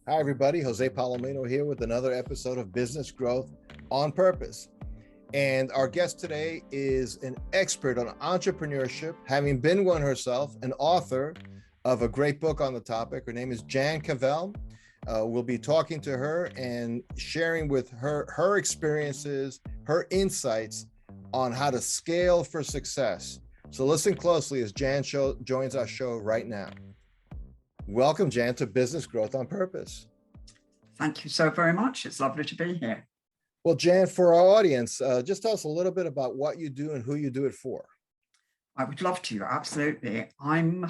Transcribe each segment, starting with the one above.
Hi, everybody. Jose Palomino here with another episode of Business Growth on Purpose. And our guest today is an expert on entrepreneurship, having been one herself, an author of a great book on the topic. Her name is Jan Cavelle. We'll be talking to her and sharing with her experiences, her insights on how to scale for success. So listen closely as Jan joins our show right now. Welcome, Jan, to Business Growth on Purpose. Thank you so very much. It's lovely to be here. Well, Jan, for our audience, just tell us a little bit about what you do and who you do it for. I would love to, absolutely. I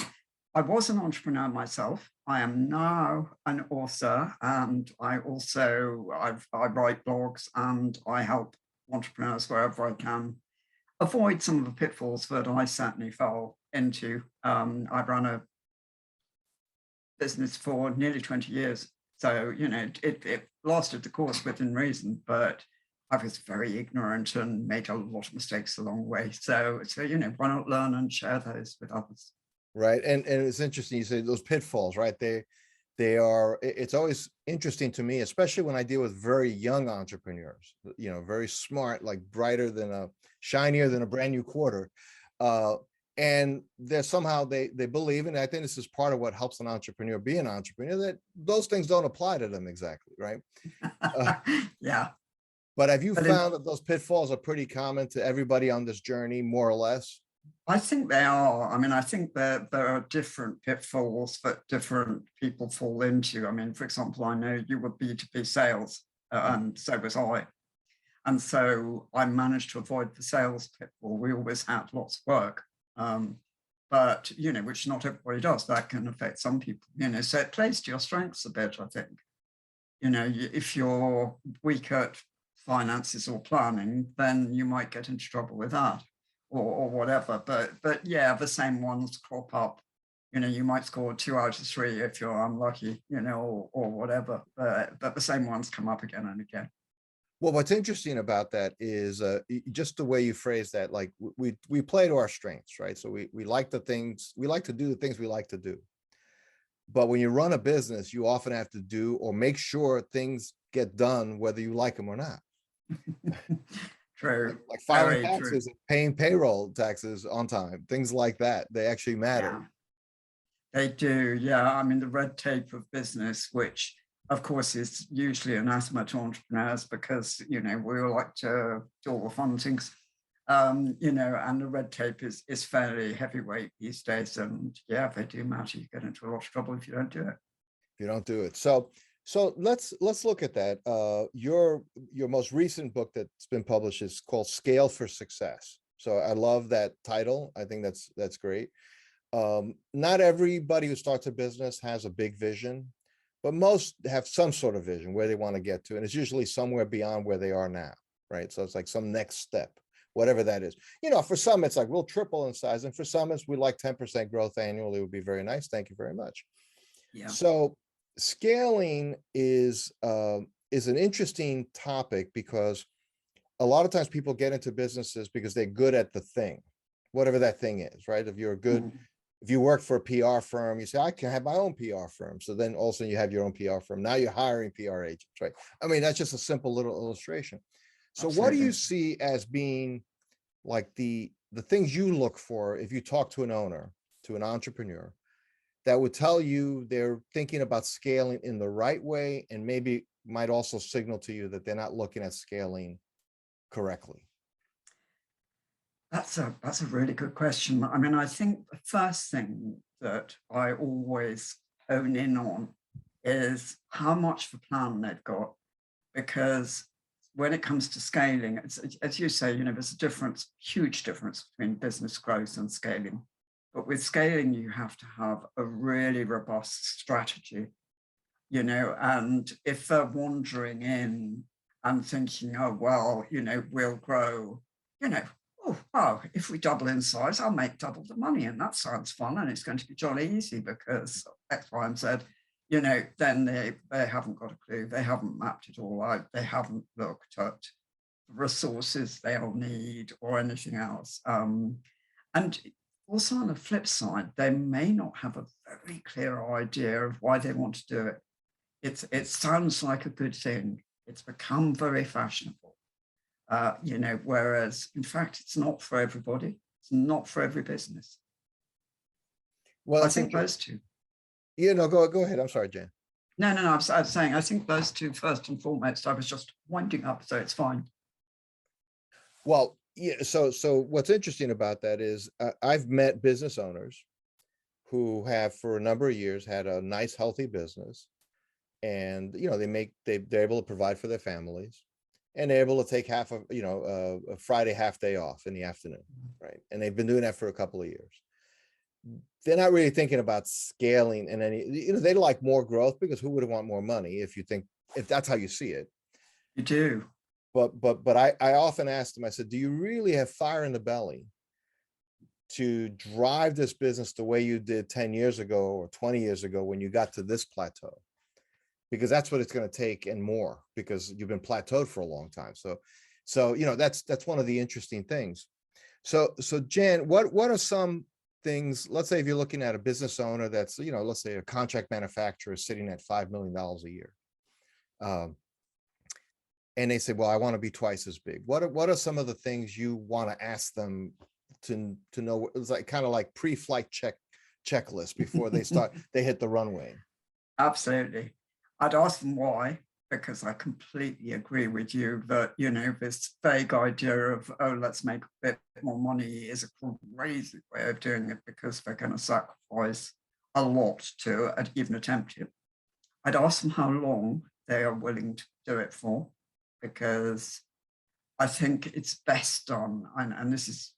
was an entrepreneur myself. I am now an author, and I write blogs, and I help entrepreneurs wherever I can avoid some of the pitfalls that I certainly fell into. I've run a business for nearly 20 years. So, it lasted the course within reason, but I was very ignorant and made a lot of mistakes along the way. So why not learn and share those with others? Right. And it's interesting. You say those pitfalls, right? It's always interesting to me, especially when I deal with very young entrepreneurs, very smart, like shinier than a brand new quarter. And they're somehow they believe, and I think this is part of what helps an entrepreneur be an entrepreneur, that those things don't apply to them exactly, right? Yeah. But have you found that those pitfalls are pretty common to everybody on this journey, more or less? I think they are. I mean, I think there are different pitfalls that different people fall into. I mean, for example, I know you were B2B sales, and so was I. And so I managed to avoid the sales pitfall. We always had lots of work. But, which not everybody does. That can affect some people, so it plays to your strengths a bit, I think. If you're weak at finances or planning, then you might get into trouble with that or whatever. But yeah, the same ones crop up. You might score 2 out of 3 if you're unlucky, or whatever. But the same ones come up again and again. Well, what's interesting about that is just the way you phrase that. Like we play to our strengths, right? So we like to do the things we like to do. But when you run a business, you often have to do or make sure things get done, whether you like them or not. True. Like filing taxes and paying payroll taxes on time, things like that. They actually matter. Yeah, they do. Yeah. I mean, the red tape of business, which of course is usually anathema to entrepreneurs because, we all like to do all the fun things, and the red tape is fairly heavyweight these days. And yeah, they do matter. You get into a lot of trouble if you don't do it. If you don't do it. So let's look at that. Your most recent book that's been published is called Scale for Success. So I love that title. I think that's great. Not everybody who starts a business has a big vision, but most have some sort of vision where they want to get to. And it's usually somewhere beyond where they are now, right? So it's like some next step, whatever that is. For some, it's like we'll triple in size. And for some, we like 10% growth annually would be very nice. Thank you very much. Yeah. So scaling is an interesting topic because a lot of times people get into businesses because they're good at the thing, whatever that thing is, right? If you work for a PR firm, you say, I can have my own PR firm. So then also you have your own PR firm. Now you're hiring PR agents, right? I mean, that's just a simple little illustration. So Absolutely. What do you see as being like the things you look for if you talk to an owner, to an entrepreneur, that would tell you they're thinking about scaling in the right way and maybe might also signal to you that they're not looking at scaling correctly? That's a really good question. I mean, I think the first thing that I always hone in on is how much of a plan they've got, because when it comes to scaling, it's, as you say, there's a huge difference between business growth and scaling. But with scaling, you have to have a really robust strategy, and if they're wandering in and thinking, oh, well, we'll grow, if we double in size, I'll make double the money. And that sounds fun. And it's going to be jolly easy because X, Y, and Z, then they haven't got a clue. They haven't mapped it all out. They haven't looked at the resources they'll need or anything else. And also on the flip side, they may not have a very clear idea of why they want to do it. It sounds like a good thing. It's become very fashionable, whereas in fact, it's not for everybody. It's not for every business. Well, I it's think those two. go ahead. I'm sorry, Jan. No. I was saying, I think those two first and foremost. I was just winding up, so it's fine. Well, yeah. So what's interesting about that is I've met business owners who have for a number of years had a nice, healthy business, and they're able to provide for their families, and they're able to take half of a Friday half day off in the afternoon, right? And they've been doing that for a couple of years. They're not really thinking about scaling and they like more growth, because who would want more money if that's how you see it. You do. But I often ask them, I said, do you really have fire in the belly to drive this business the way you did 10 years ago or 20 years ago when you got to this plateau? Because that's what it's going to take, and more, because you've been plateaued for a long time. So that's one of the interesting things. So Jan, what are some things, let's say if you're looking at a business owner that's, let's say a contract manufacturer sitting at $5 million a year. And they say, well, I want to be twice as big. What are some of the things you want to ask them to know? It's like kind of like pre-flight checklist before they hit the runway. Absolutely. I'd ask them why, because I completely agree with you that, this vague idea of, oh, let's make a bit more money is a crazy way of doing it, because they're going to sacrifice a lot to even attempt it. I'd ask them how long they are willing to do it for, because I think it's best done, and this is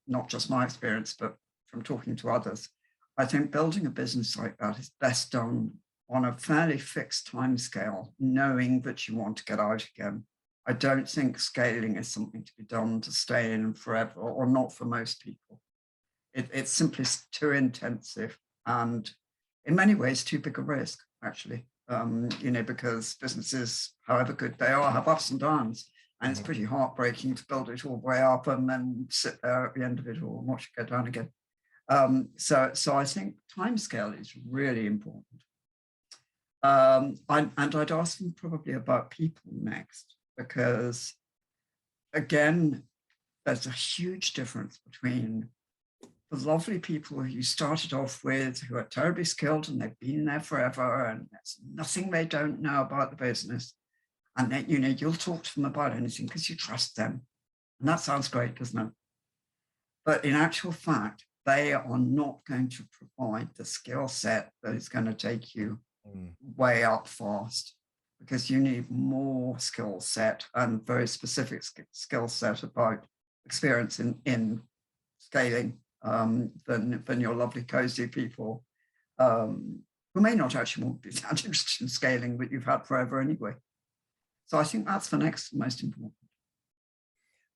not just my experience, but from talking to others, I think building a business like that is best done on a fairly fixed timescale, knowing that you want to get out again. I don't think scaling is something to be done to stay in forever, or not for most people. It's simply too intensive, and in many ways too big a risk, actually. Because businesses, however good they are, have ups and downs, and it's pretty heartbreaking to build it all the way up and then sit there at the end of it all and watch it go down again. So I think timescale is really important. And I'd ask them probably about people next, because again, there's a huge difference between the lovely people who you started off with, who are terribly skilled and they've been there forever and there's nothing they don't know about the business. And then, you'll talk to them about anything because you trust them. And that sounds great, doesn't it? But in actual fact, they are not going to provide the skill set that is going to take you way up fast, because you need more skill set and very specific skill set about experience in scaling than your lovely cozy people who may not actually want to be that interested in scaling, but you've had forever anyway. So I think that's the next most important.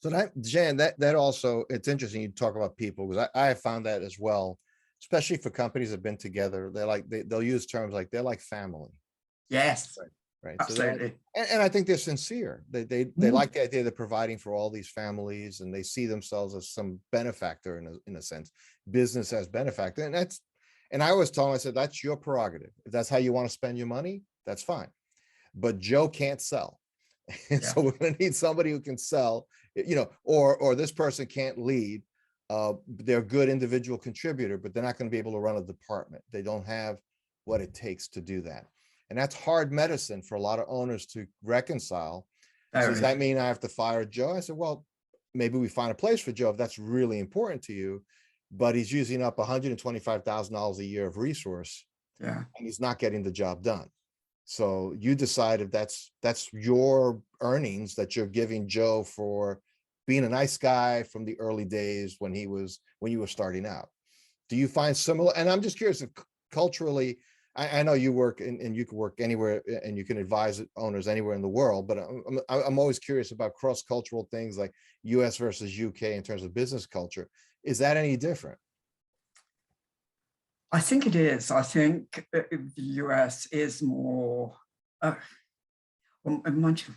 So Jan, that also, it's interesting you talk about people, because I have found that as well, especially for companies that have been together. They'll use terms like they're like family. Yes, right. Absolutely. So and I think they're sincere. They like the idea of providing for all these families, and they see themselves as some benefactor in a sense, business as benefactor. And I always tell them, I said, that's your prerogative. If that's how you want to spend your money, that's fine. But Joe can't sell. And so we're going to need somebody who can sell, or this person can't lead. They're a good individual contributor, but they're not going to be able to run a department. They don't have what it takes to do that. And that's hard medicine for a lot of owners to reconcile. So does that mean I have to fire Joe? I said, well, maybe we find a place for Joe if that's really important to you, but he's using up $125,000 a year of resource, and he's not getting the job done. So you decide if that's your earnings that you're giving Joe for being a nice guy from the early days when you were starting out. Do you find similar? And I'm just curious if culturally, I know you work and you can work anywhere and you can advise owners anywhere in the world, but I'm always curious about cross-cultural things like US versus UK in terms of business culture. Is that any different? I think it is. I think the US is more, well, mind you,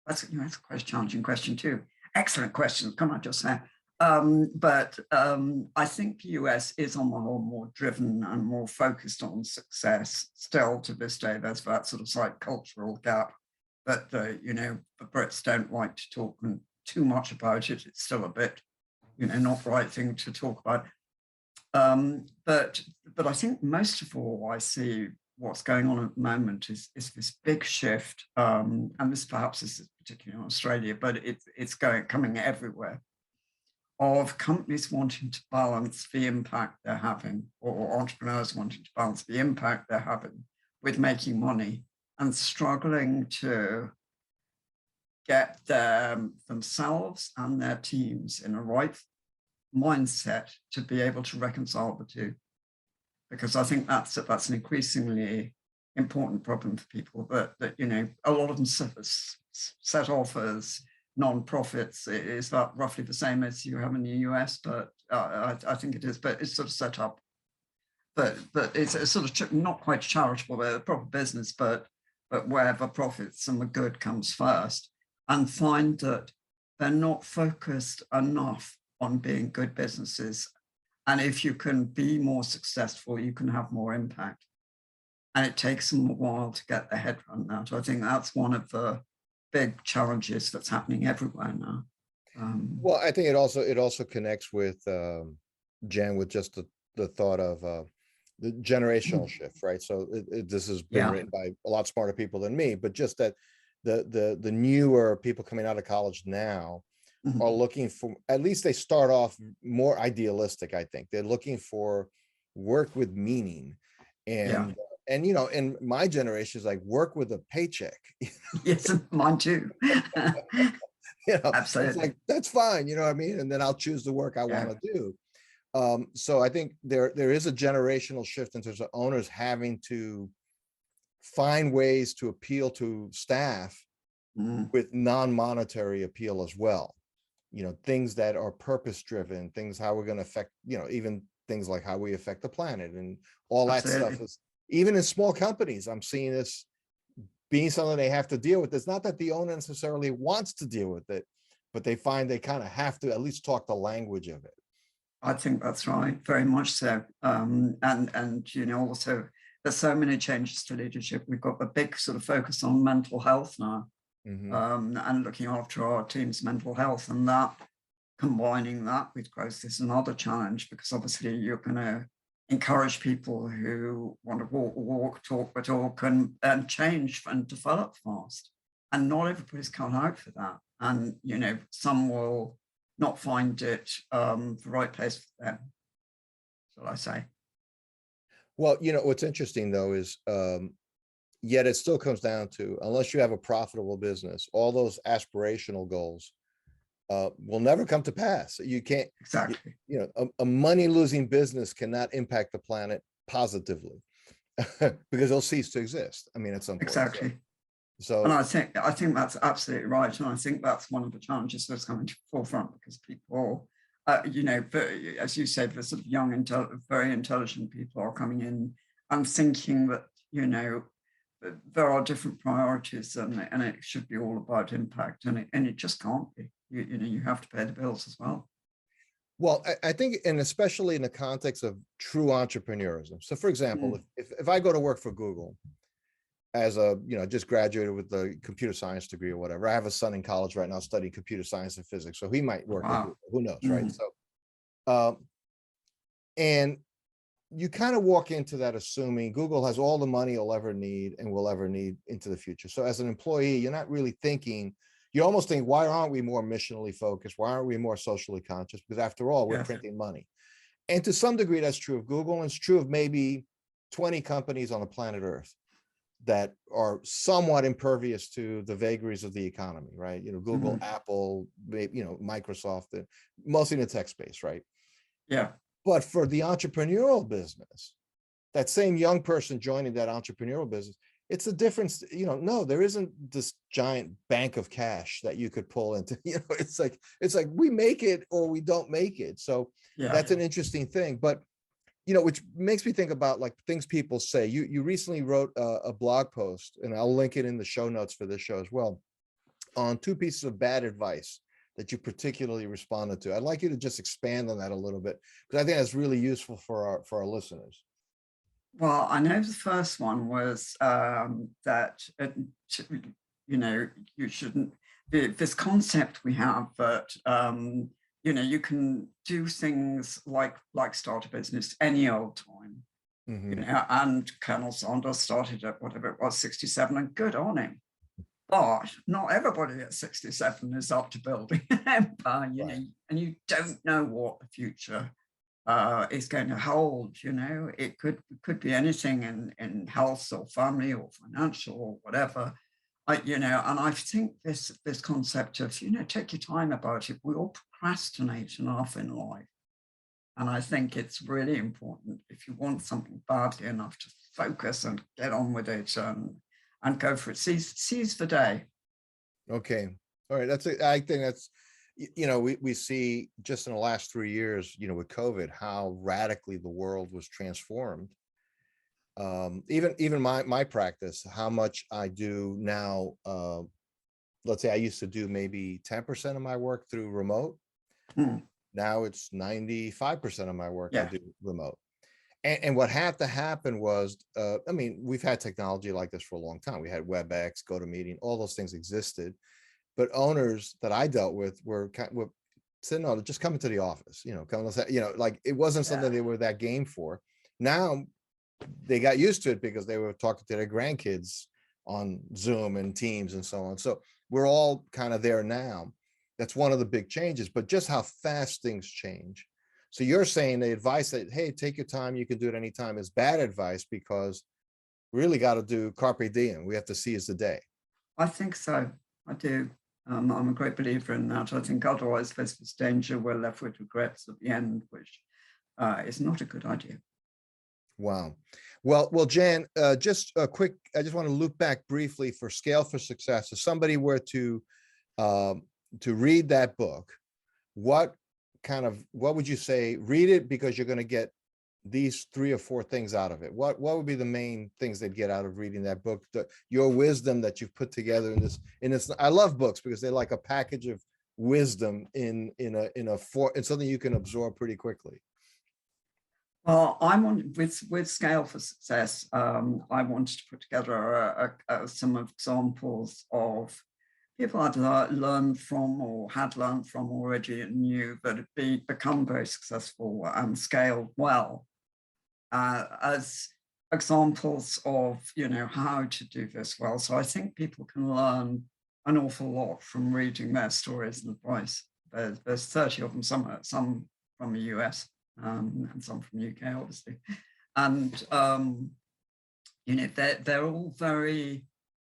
that's quite a challenging question too. Excellent question. Can I just say, But I think the US is on the whole more driven and more focused on success. Still to this day, there's that sort of slight cultural gap that the Brits don't like to talk too much about it. It's still a bit, not the right thing to talk about. But I think most of all, I see what's going on at the moment is this big shift, and this perhaps is particularly in Australia, but it's coming everywhere, of companies wanting to balance the impact they're having, or entrepreneurs wanting to balance the impact they're having with making money, and struggling to get themselves and their teams in a right mindset to be able to reconcile the two. Because I think that's an increasingly important problem for people, that a lot of them set off as non-profits. Is that roughly the same as you have in the US? But I think it is, but it's sort of set up, but it's sort of not quite charitable, but a proper business, but where the profits and the good comes first, and find that they're not focused enough on being good businesses. And if you can be more successful, you can have more impact. And it takes them a while to get their head around that. I think that's one of the big challenges that's happening everywhere now. Well, I think it also connects with Jan, with just the thought of the generational shift, right? So this has been written by a lot smarter people than me, but just that the newer people coming out of college now are looking for, at least they start off more idealistic. I think they're looking for work with meaning, and in my generation is like work with a paycheck. Yes, mine too. Absolutely. It's like, that's fine, you know what I mean? And then I'll choose the work I want to do. So I think there is a generational shift in terms of owners having to find ways to appeal to staff with non-monetary appeal as well. Things that are purpose driven, things how we're going to affect, even things like how we affect the planet and all that stuff is, even in small companies, I'm seeing this being something they have to deal with. It's not that the owner necessarily wants to deal with it, but they find they kind of have to at least talk the language of it. I think that's right, very much so. And also there's so many changes to leadership. We've got a big sort of focus on mental health now. And looking after our team's mental health, and that, combining that with growth, is another challenge, because obviously you're going to encourage people who want to walk, talk the talk, and change and develop fast. And not everybody's cut out for that. And some will not find it the right place for them, shall I say. Well, what's interesting though is yet it still comes down to, unless you have a profitable business, all those aspirational goals will never come to pass. You can't, exactly. A money losing business cannot impact the planet positively because they'll cease to exist. I mean, at some point. Exactly. So, and I think that's absolutely right. And I think that's one of the challenges that's coming to the forefront, because people, as you said, the sort of young, very intelligent people are coming in and thinking that, there are different priorities, and it should be all about impact, and it just can't be. You have to pay the bills as well. Well, I think, and especially in the context of true entrepreneurism. So, for example, if I go to work for Google as just graduated with a computer science degree or whatever, I have a son in college right now studying computer science and physics, so he might work at Google, who knows, right? So, and you kind of walk into that assuming Google has all the money you'll ever need and will ever need into the future. So as an employee, you're not really thinking, you almost think, why aren't we more missionally focused? Why aren't we more socially conscious? Because after all, we're printing money. And to some degree, that's true of Google, and it's true of maybe 20 companies on the planet Earth that are somewhat impervious to the vagaries of the economy, right? Google, Apple, Microsoft, mostly in the tech space, right? Yeah. But for the entrepreneurial business, that same young person joining that entrepreneurial business, it's a difference. No, there isn't this giant bank of cash that you could pull into. It's like we make it or we don't make it. So that's an interesting thing. But which makes me think about like things people say. You recently wrote a blog post, and I'll link it in the show notes for this show as well, on 2 pieces of bad advice that you particularly responded to? I'd like you to just expand on that a little bit, because I think that's really useful for our listeners. Well, I know the first one was that, you shouldn't, this concept we have that, you can do things like start a business any old time, Mhm. and Colonel Sanders started at whatever it was, 67, and good on him. But not everybody at 67 is up to building an empire, Right. and you don't know what the future is going to hold. It could be anything in health or family or financial or whatever. And I think this concept of, take your time about it. We all procrastinate enough in life. And I think it's really important, if you want something badly enough, to focus and get on with it, and go for it. Seize the day. Okay. All right. I think that's, we see just in the last 3 years, with COVID, how radically the world was transformed. Even my practice, how much I do now. Let's say I used to do maybe 10% of my work through remote. Hmm. Now it's 95% of my work I Yeah. do remote. And what had to happen was, we've had technology like this for a long time. We had WebEx, GoToMeeting, all those things existed. But owners that I dealt with were saying, no, just come into the office, come, like it wasn't something they were that game for. Now they got used to it because they were talking to their grandkids on Zoom and Teams and so on. So we're all kind of there now. That's one of the big changes, but just how fast things change. So you're saying the advice that, hey, take your time, you can do it anytime, is bad advice, because we really got to do carpe diem. We have to seize the day. I think so. I do. I'm a great believer in that. I think otherwise there's this danger we're left with regrets at the end, which is not a good idea. Wow. Well, Jan, just a quick, I just want to loop back briefly for Scale for Success. If somebody were to read that book, what would you say? Read it because you're going to get these 3 or 4 things out of it. What would be the main things they'd get out of reading that book? Your wisdom that you've put together in this. I love books because they're like a package of wisdom in something you can absorb pretty quickly. Well, with Scale for Success, I wanted to put together some examples of people I'd learned from or had learned from already and knew that had become very successful and scaled well, as examples of, how to do this well. So I think people can learn an awful lot from reading their stories and advice. There's 30 of them, some from the US, and some from the UK, obviously. And, they're all very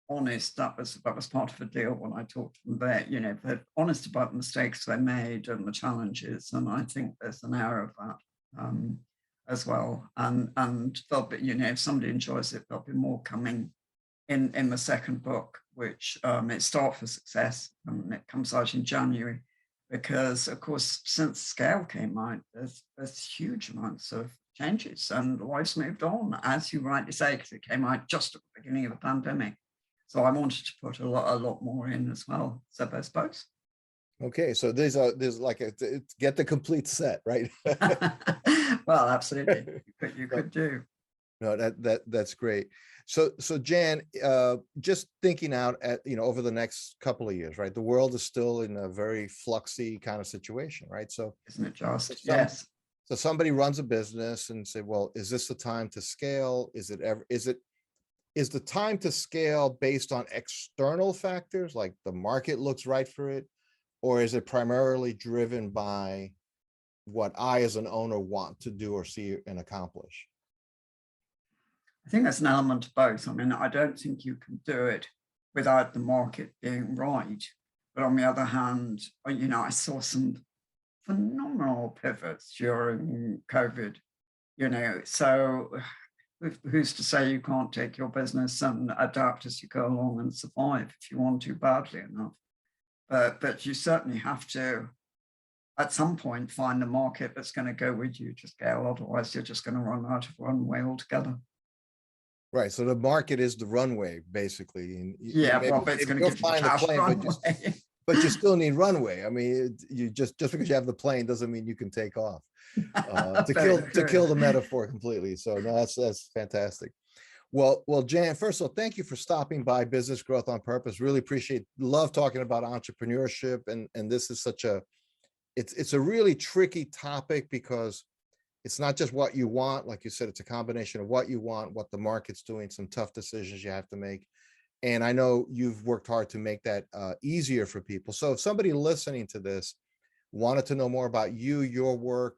honest. That was part of the deal when I talked to them. They're honest about the mistakes they made and the challenges. And I think there's an air of that as well. And there'll be, if somebody enjoys it, there'll be more coming in the second book, which it's Start for Success, and it comes out in January. Because of course, since Scale came out, there's huge amounts of changes, and life's moved on, as you rightly say, because it came out just at the beginning of the pandemic. So I wanted to put a lot more in as well. So there's both. Okay, so there's like get the complete set, right? Well, absolutely, you could do. No, that's great. So Jan, just thinking out at, over the next couple of years, right? The world is still in a very fluxy kind of situation, right? So isn't it just? Yes. So somebody runs a business and say, well, is this the time to scale? Is the time to scale based on external factors, like the market looks right for it? Or is it primarily driven by what I as an owner want to do or see and accomplish? I think there's an element of both. I mean, I don't think you can do it without the market being right. But on the other hand, I saw some phenomenal pivots during COVID, so who's to say you can't take your business and adapt as you go along and survive if you want to badly enough. But you certainly have to, at some point, find a market that's going to go with you to scale. Otherwise, you're just going to run out of runway altogether. Right. So the market is the runway, basically. And yeah, well, but it's going to give you the cash runway. but you still need runway. I mean, you just because you have the plane doesn't mean you can take off. To kill the metaphor completely. So no, that's fantastic. Well, Jan, first of all, thank you for stopping by Business Growth on Purpose. Really love talking about entrepreneurship, and this is it's a really tricky topic because it's not just what you want. Like you said, it's a combination of what you want, what the market's doing, some tough decisions you have to make. And I know you've worked hard to make that easier for people. So if somebody listening to this wanted to know more about you, your work,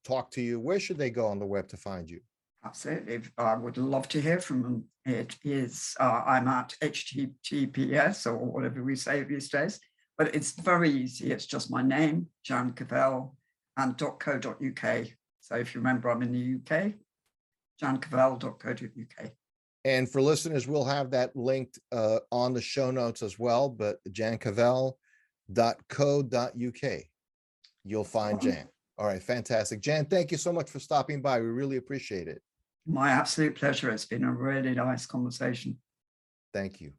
talk to you, where should they go on the web to find you? Absolutely. I would love to hear from them. It is, I'm at HTTPS or whatever we say these days, but it's very easy. It's just my name, Jan Cavelle, and .co.uk. So if you remember, I'm in the UK, jancavelle.co.uk. And for listeners, we'll have that linked on the show notes as well, but jancavelle.co.uk. You'll find Jan. All right, fantastic. Jan, thank you so much for stopping by. We really appreciate it. My absolute pleasure. It's been a really nice conversation. Thank you.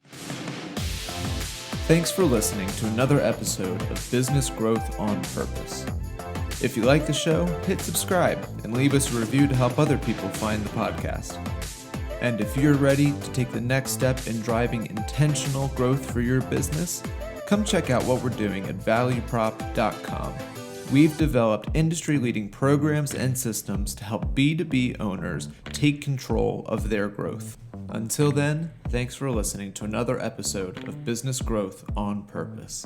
Thanks for listening to another episode of Business Growth on Purpose. If you like the show, hit subscribe and leave us a review to help other people find the podcast. And if you're ready to take the next step in driving intentional growth for your business, come check out what we're doing at valueprop.com. We've developed industry-leading programs and systems to help B2B owners take control of their growth. Until then, thanks for listening to another episode of Business Growth on Purpose.